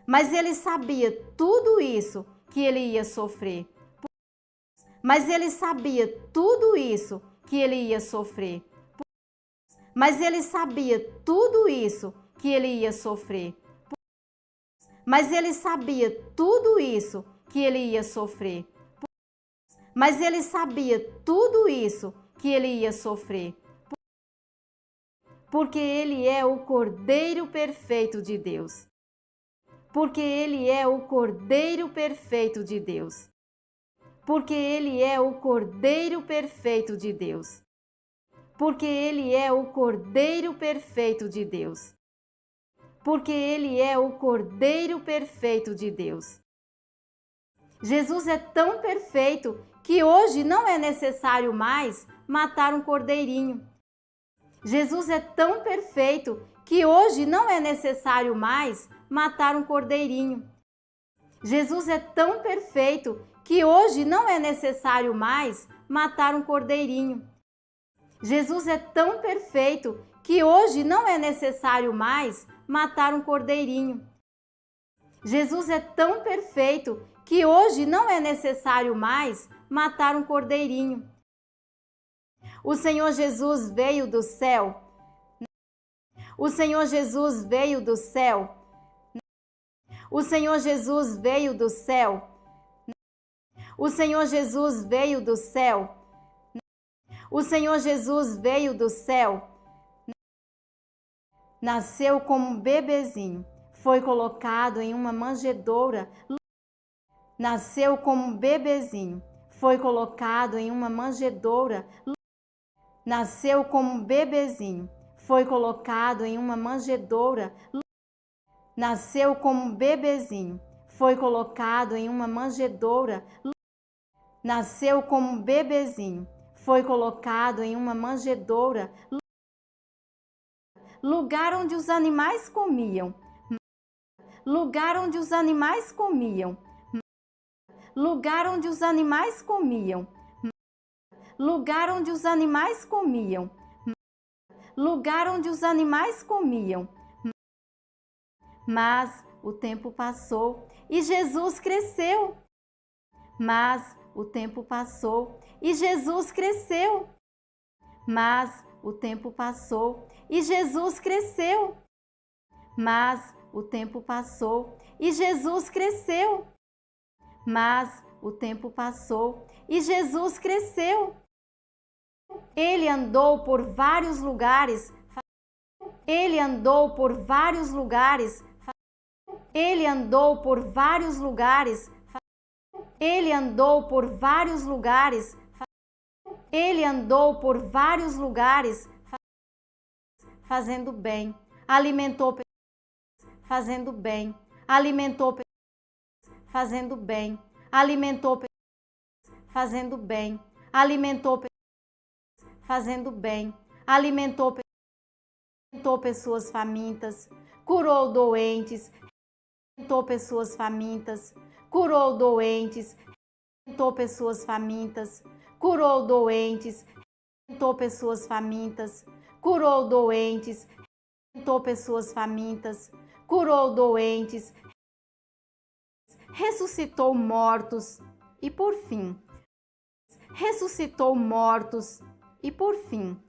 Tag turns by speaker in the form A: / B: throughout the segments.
A: Mas ele sabia tudo isso que ele ia sofrer. Mas ele sabia tudo isso que ele ia sofrer. Mas ele sabia tudo isso que ele ia sofrer. Mas ele sabia tudo isso que ele ia sofrer. Mas ele sabia tudo isso que ele ia sofrer. Porque ele é o Cordeiro perfeito de Deus. Porque ele é o Cordeiro perfeito de Deus. Porque ele é o Cordeiro perfeito de Deus. Porque ele é o Cordeiro perfeito de Deus. Porque ele é o Cordeiro perfeito de Deus. Jesus é tão perfeito que hoje não é necessário mais matar um cordeirinho. Jesus é tão perfeito que hoje não é necessário mais matar um cordeirinho. Jesus é tão perfeito que hoje não é necessário mais matar um cordeirinho. Jesus é tão perfeito que hoje não é necessário mais matar um cordeirinho. Jesus é tão perfeito que hoje não é necessário mais matar um cordeirinho. O Senhor Jesus veio do céu. O Senhor Jesus veio do céu. O Senhor Jesus veio do céu. O Senhor Jesus veio do céu. O Senhor Jesus veio do céu. Nasceu como um bebezinho. Foi colocado em uma manjedoura. Nasceu como um bebezinho. Foi colocado em uma manjedoura. Nasceu como um bebezinho. Foi colocado em uma manjedoura. Nasceu como um bebezinho. Foi colocado em uma manjedoura. Nasceu como um bebezinho. Foi colocado em uma manjedoura. Lugar onde os animais comiam. Lugar onde os animais comiam. Lugar onde os animais comiam. Lugar onde os animais comiam. Lugar onde os animais comiam. Mas o tempo passou e Jesus cresceu. Mas o tempo passou e Jesus cresceu. Mas o tempo passou e Jesus cresceu. Mas o tempo passou e Jesus cresceu. Mas o tempo passou e Jesus cresceu. Ele andou por vários lugares. Ele andou por vários lugares. Ele andou por vários lugares. Ele andou por vários lugares. Ele andou por vários lugares, fazendo bem. Alimentou, fazendo bem. Alimentou, fazendo bem. Alimentou, fazendo bem. Alimentou, fazendo bem. Alimentou pessoas famintas. Curou doentes. Alimentou pessoas famintas. Curou doentes. Alimentou pessoas famintas. Curou doentes. Alimentou pessoas famintas. Curou doentes. Alimentou pessoas famintas. Curou doentes. Ressuscitou mortos e por fim. Ressuscitou mortos e por fim.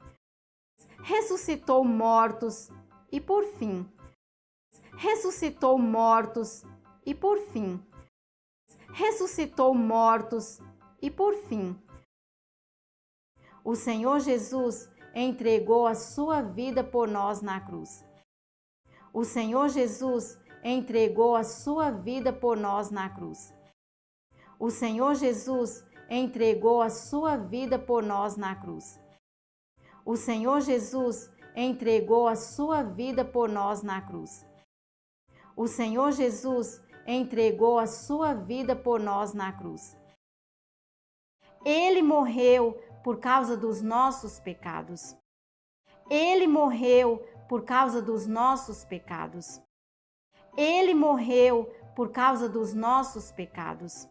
A: Ressuscitou mortos e por fim. Ressuscitou mortos e por fim. Ressuscitou mortos e por fim. O Senhor Jesus entregou a sua vida por nós na cruz. O Senhor Jesus entregou a sua vida por nós na cruz. O Senhor Jesus entregou a sua vida por nós na cruz. O Senhor Jesus entregou a sua vida por nós na cruz. O Senhor Jesus entregou a sua vida por nós na cruz. Ele morreu por causa dos nossos pecados. Ele morreu por causa dos nossos pecados. Ele morreu por causa dos nossos pecados.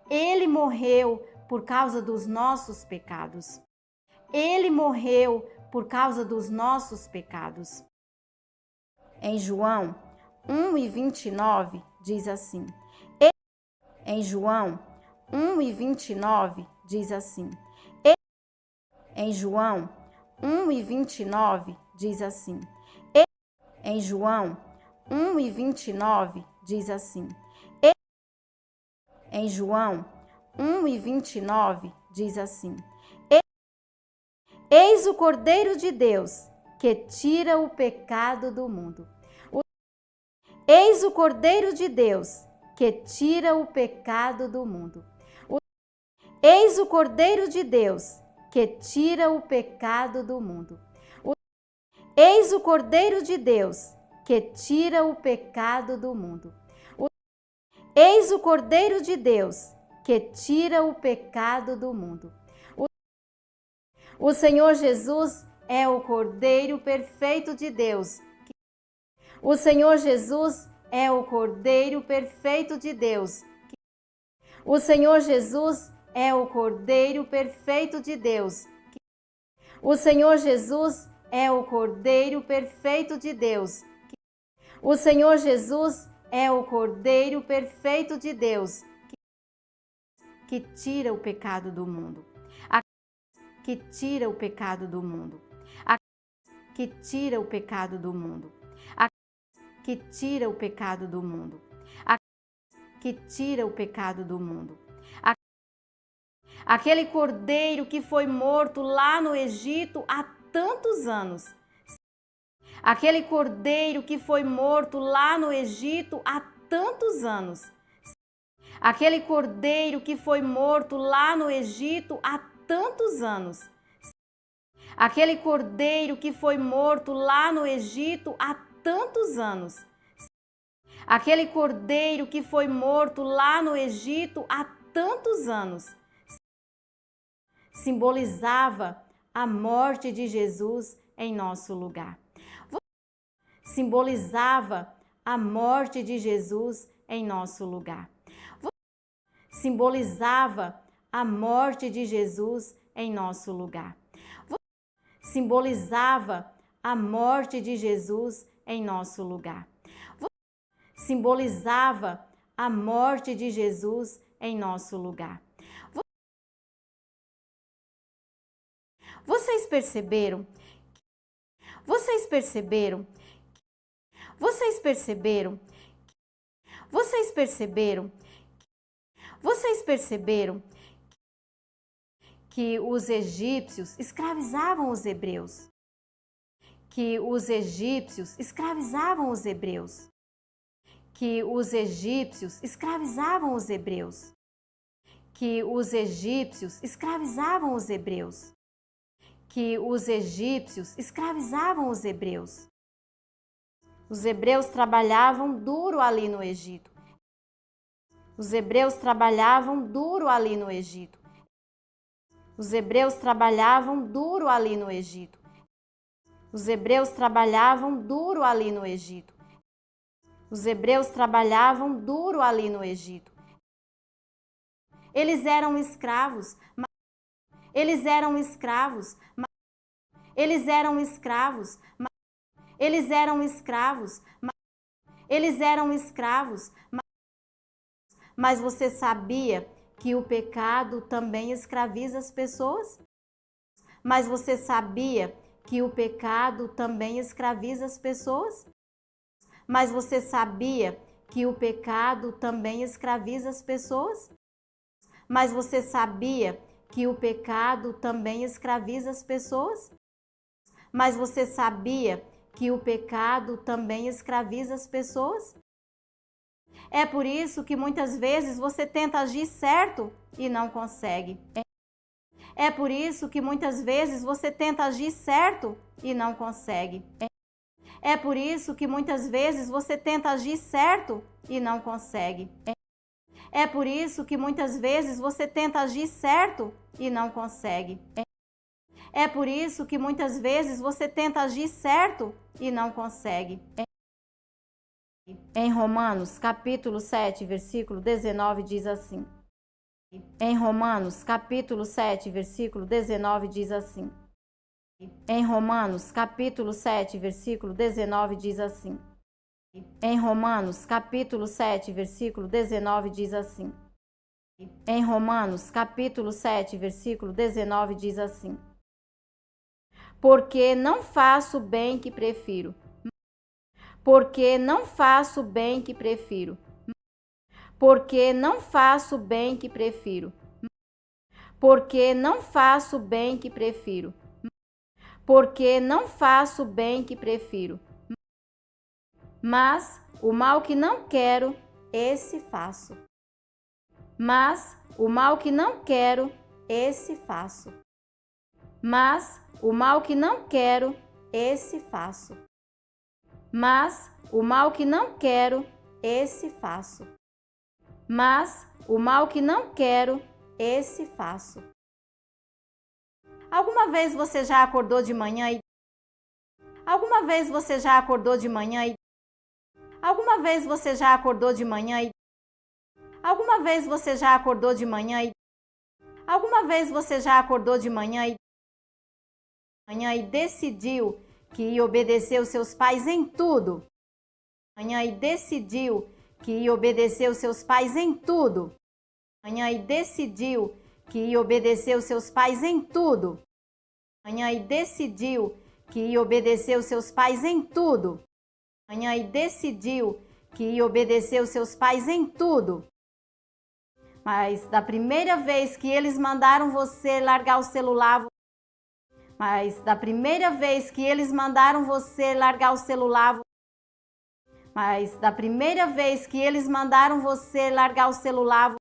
A: Ele morreu por causa dos nossos pecados. Ele morreu por causa dos nossos pecados. Em João 1:29 diz assim. Em João 1:29 diz assim. Em João 1:29 diz assim. Em João 1:29 diz assim. Em João 1:29 diz assim. Eis o Cordeiro de Deus, que tira o pecado do mundo. Eis o Cordeiro de Deus, que tira o pecado do mundo. Eis o Cordeiro de Deus, que tira o pecado do mundo. Eis o Cordeiro de Deus, que tira o pecado do mundo. Eis o Cordeiro de Deus, que tira o pecado do mundo. O Senhor Jesus é o Cordeiro perfeito de Deus. O Senhor Jesus é o Cordeiro perfeito de Deus. O Senhor Jesus é o Cordeiro perfeito de Deus. O Senhor Jesus é o Cordeiro perfeito de Deus. O Senhor Jesus é o Cordeiro perfeito de Deus, que tira o pecado do mundo. Que tira o pecado do mundo. Que tira o pecado do mundo. Que tira o pecado do mundo. Que tira o pecado do mundo. Aquele cordeiro que foi morto lá no Egito há tantos anos. Aquele cordeiro que foi morto lá no Egito há tantos anos. Aquele cordeiro que foi morto lá no Egito há tantos anos. Aquele cordeiro que foi morto lá no Egito há tantos anos. Aquele cordeiro que foi morto lá no Egito há tantos anos. Simbolizava a morte de Jesus em nosso lugar. Simbolizava a morte de Jesus em nosso lugar. Simbolizava a morte de Jesus em nosso lugar. Simbolizava a morte de Jesus em nosso lugar. Simbolizava a morte de Jesus em nosso lugar. Vocês perceberam? Vocês perceberam? Vocês perceberam? Vocês perceberam? Vocês perceberam que os egípcios escravizavam os hebreus? Que os egípcios escravizavam os hebreus? Que os egípcios escravizavam os hebreus? Que os egípcios escravizavam os hebreus? Que os egípcios escravizavam os hebreus? Os hebreus trabalhavam duro ali no Egito. Os hebreus trabalhavam duro ali no Egito. Os hebreus trabalhavam duro ali no Egito. Os hebreus trabalhavam duro ali no Egito. Os hebreus trabalhavam duro ali no Egito. Eles eram escravos. Eles eram escravos. Eles eram escravos. Eles eram escravos. Eles eram escravos. Mas você sabia que o pecado também escraviza as pessoas? Mas você sabia que o pecado também escraviza as pessoas? Mas você sabia que o pecado também escraviza as pessoas? Mas você sabia que o pecado também escraviza as pessoas? Mas você sabia que o pecado também escraviza as pessoas? É por isso que muitas vezes você tenta agir certo e não consegue. É por isso que muitas vezes você tenta agir certo e não consegue. É por isso que muitas vezes você tenta agir certo e não consegue. É por isso que muitas vezes você tenta agir certo e não consegue. É por isso que muitas vezes você tenta agir certo e não consegue. Em Romanos, capítulo 7, versículo 19, diz assim. Em Romanos, capítulo 7, versículo 19, diz assim. Em Romanos, capítulo 7, versículo 19, diz assim. Em Romanos, capítulo 7, versículo 19, diz assim. Em Romanos, capítulo 7, versículo 19, diz assim. Porque não faço o bem que prefiro. Porque não faço o bem que prefiro. Porque não faço o bem que prefiro. Porque não faço o bem que prefiro. Porque não faço o bem que prefiro. Mas o mal que não quero, esse faço. Mas o mal que não quero, esse faço. Mas o mal que não quero, esse faço. Mas o mal que não quero, esse faço. Mas o mal que não quero, esse faço. Alguma vez você já acordou de manhã e Alguma vez você já acordou de manhã e Alguma vez você já acordou de manhã e Alguma vez você já acordou de manhã e Alguma vez você já acordou de manhã e decidiu que ia obedecer os seus pais em tudo? Manhã e decidiu que ia obedecer os seus pais em tudo? Manhã e decidiu que ia obedecer os seus pais em tudo? Manhã e decidiu que ia obedecer os seus pais em tudo? Manhã e decidiu que ia obedecer os seus pais em tudo? Mas da primeira vez que eles mandaram você largar o celular, mas da primeira vez que eles mandaram você largar o celular, mas da primeira vez que eles mandaram você largar o celular,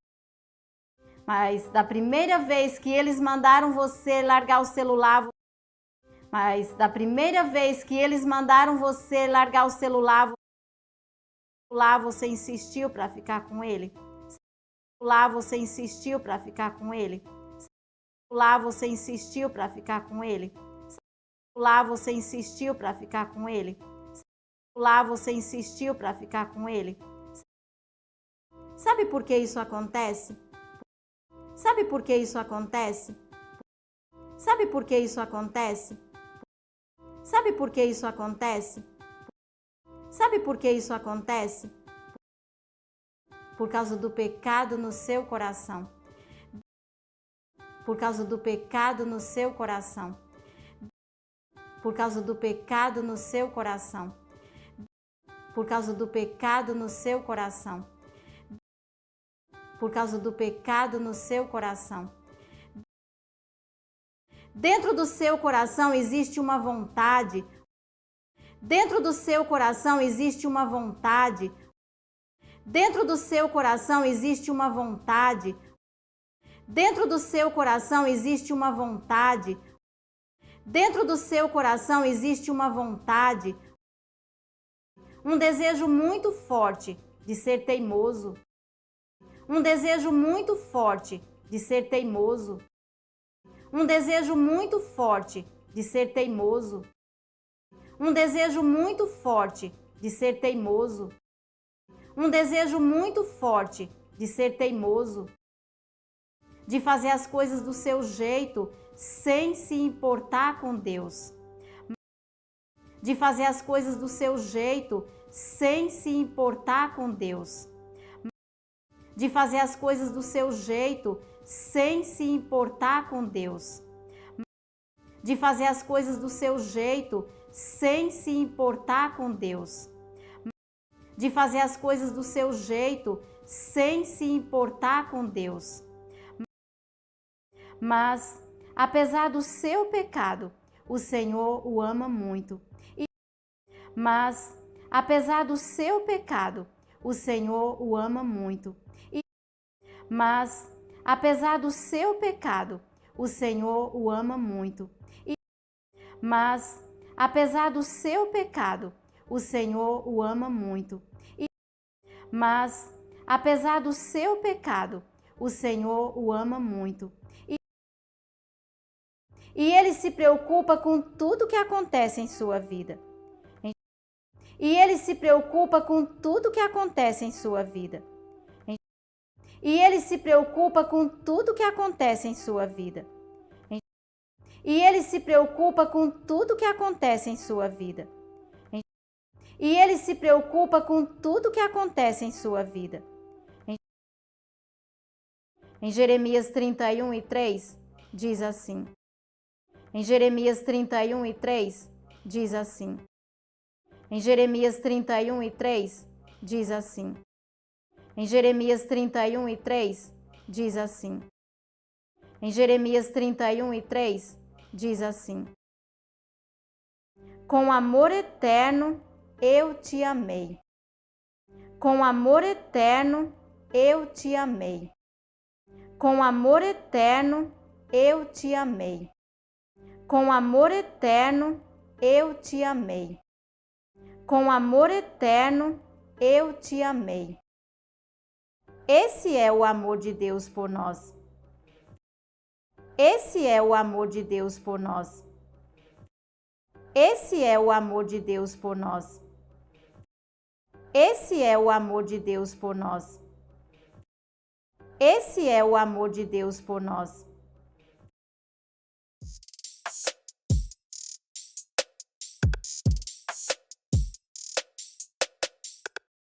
A: mas da primeira vez que eles mandaram você largar o celular, mas da primeira vez que eles mandaram você largar o celular, você insistiu para ficar com ele? Lá você insistiu para ficar com ele? Lá você insistiu para ficar com ele? Lá você insistiu para ficar com ele? Lá você insistiu para ficar com ele? Sabe por que isso acontece? Sabe por que isso acontece? Sabe por que isso acontece? Sabe por que isso acontece? Sabe por que isso acontece? Por causa do pecado no seu coração. Por causa do pecado no seu coração. Por causa do pecado no seu coração. Por causa do pecado no seu coração. Por causa do pecado no seu coração. Dentro do seu coração existe uma vontade. Dentro do seu coração existe uma vontade. Dentro do seu coração existe uma vontade. Dentro do seu coração existe uma vontade. Dentro do seu coração existe uma vontade. Um desejo muito forte de ser teimoso. Um desejo muito forte de ser teimoso. Um desejo muito forte de ser teimoso. Um desejo muito forte de ser teimoso. Um desejo muito forte de ser teimoso. De fazer as coisas do seu jeito sem se importar com Deus. De fazer as coisas do seu jeito sem se importar com Deus. De fazer as coisas do seu jeito sem se importar com Deus. De fazer as coisas do seu jeito sem se importar com Deus. De fazer as coisas do seu jeito sem se importar com Deus. Mas, apesar do seu pecado, o Senhor o ama muito. Mas, apesar do seu pecado, o Senhor o ama muito. Mas, apesar do seu pecado, o Senhor o ama muito. Mas, apesar do seu pecado, o Senhor o ama muito. Mas, apesar do seu pecado, o Senhor o ama muito. E Ele se preocupa com tudo que acontece em sua vida. E Ele se preocupa com tudo que acontece em sua vida. E Ele se preocupa com tudo que acontece em sua vida. E Ele se preocupa com tudo que acontece em sua vida. E Ele se preocupa com tudo que acontece em sua vida. Em Jeremias 31:3, diz assim. Em Jeremias 31:3, diz assim. Em Jeremias 31:3, diz assim. Em Jeremias 31:3, diz assim. Em Jeremias 31:3, diz assim. Com amor eterno eu te amei. Com amor eterno eu te amei. Com amor eterno eu te amei. Com amor eterno eu te amei. Com amor eterno eu te amei. Esse é o amor de Deus por nós. Esse é o amor de Deus por nós. Esse é o amor de Deus por nós. Esse é o amor de Deus por nós. Esse é o amor de Deus por nós.